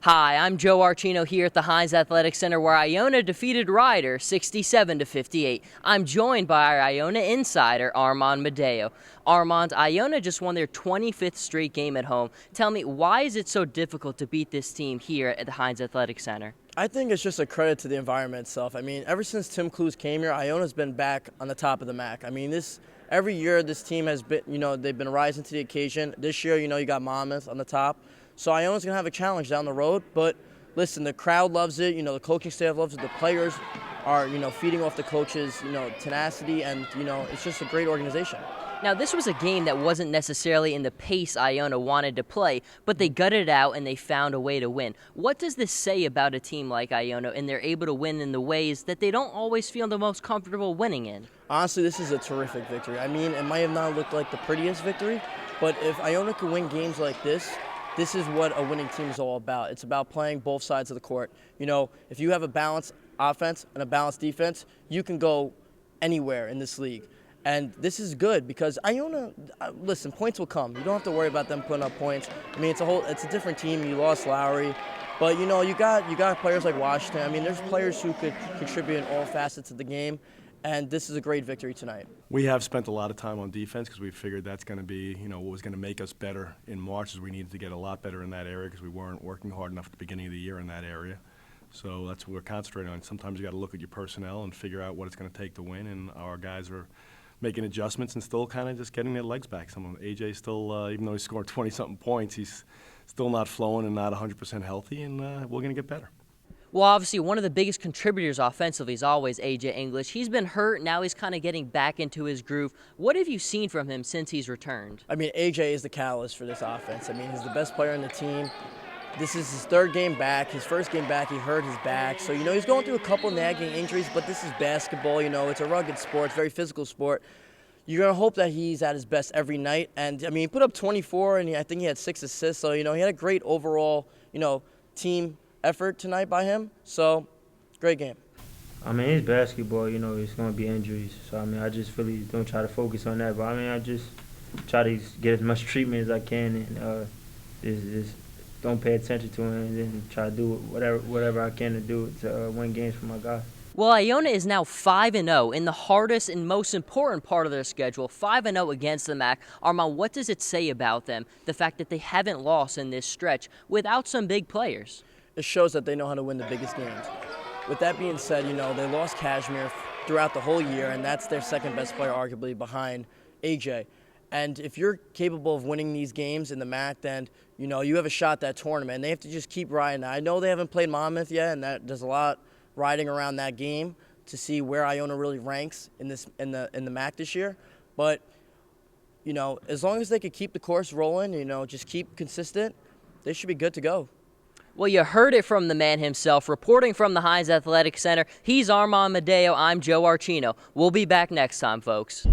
Hi, I'm Joe Archino here at the Hynes Athletic Center where Iona defeated Ryder 67-58. I'm joined by our Iona insider, Armand Madeo. Armand, Iona just won their 25th straight game at home. Tell me, why is it so difficult to beat this team here at the Hynes Athletic Center? I think it's just a credit to the environment itself. I mean, ever since Tim Clues came here, Iona's been back on the top of the MAAC. I mean, every year this team has been, they've been rising to the occasion. This year, you got Monmouth on the top. So Iona's going to have a challenge down the road. But listen, the crowd loves it. The coaching staff loves it. The players are, feeding off the coaches', tenacity. And, it's just a great organization. Now, this was a game that wasn't necessarily in the pace Iona wanted to play, but they gutted it out and they found a way to win. What does this say about a team like Iona and they're able to win in the ways that they don't always feel the most comfortable winning in? Honestly, this is a terrific victory. I mean, it might have not looked like the prettiest victory, but if Iona could win games like this is what a winning team is all about. It's about playing both sides of the court. If you have a balanced offense and a balanced defense, you can go anywhere in this league. And this is good because Iona, listen, points will come. You don't have to worry about them putting up points. I mean, it's a different team. You lost Lowry, but you got players like Washington. I mean, there's players who could contribute in all facets of the game, and this is a great victory tonight. We have spent a lot of time on defense because we figured that's going to be, what was going to make us better in March. Is we needed to get a lot better in that area because we weren't working hard enough at the beginning of the year in that area. So that's what we're concentrating on. Sometimes you got to look at your personnel and figure out what it's going to take to win, and our guys are making adjustments and still kind of just getting their legs back. AJ still, even though he scored 20-something points, he's still not flowing and not 100% healthy, and we're going to get better. Well, obviously, one of the biggest contributors offensively is always AJ English. He's been hurt. Now he's kind of getting back into his groove. What have you seen from him since he's returned? I mean, AJ is the catalyst for this offense. I mean, he's the best player on the team. This is his third game back. His first game back, he hurt his back. So, he's going through a couple nagging injuries, but this is basketball. It's a rugged sport. It's a very physical sport. You're going to hope that he's at his best every night. And, I mean, he put up 24, and I think he had 6 assists. So, he had a great overall, team effort tonight by him. So, great game. I mean, it's basketball. It's going to be injuries. So, I mean, I just really don't try to focus on that. But, I mean, I just try to get as much treatment as I can and just don't pay attention to it and then try to do whatever I can to do to win games for my guys. Well, Iona is now 5-0 in the hardest and most important part of their schedule, 5-0 against the MAAC. Armand, what does it say about them, the fact that they haven't lost in this stretch without some big players? It shows that they know how to win the biggest games. With that being said, they lost Kashmir throughout the whole year, and that's their second best player, arguably, behind AJ. And if you're capable of winning these games in the MAAC, then, you have a shot at that tournament. And they have to just keep riding. I know they haven't played Monmouth yet, and there's a lot riding around that game to see where Iona really ranks in the MAAC this year. But, as long as they could keep the course rolling, just keep consistent, they should be good to go. Well, you heard it from the man himself. Reporting from the Hynes Athletic Center, he's Armand Madeo. I'm Joe Archino. We'll be back next time, folks.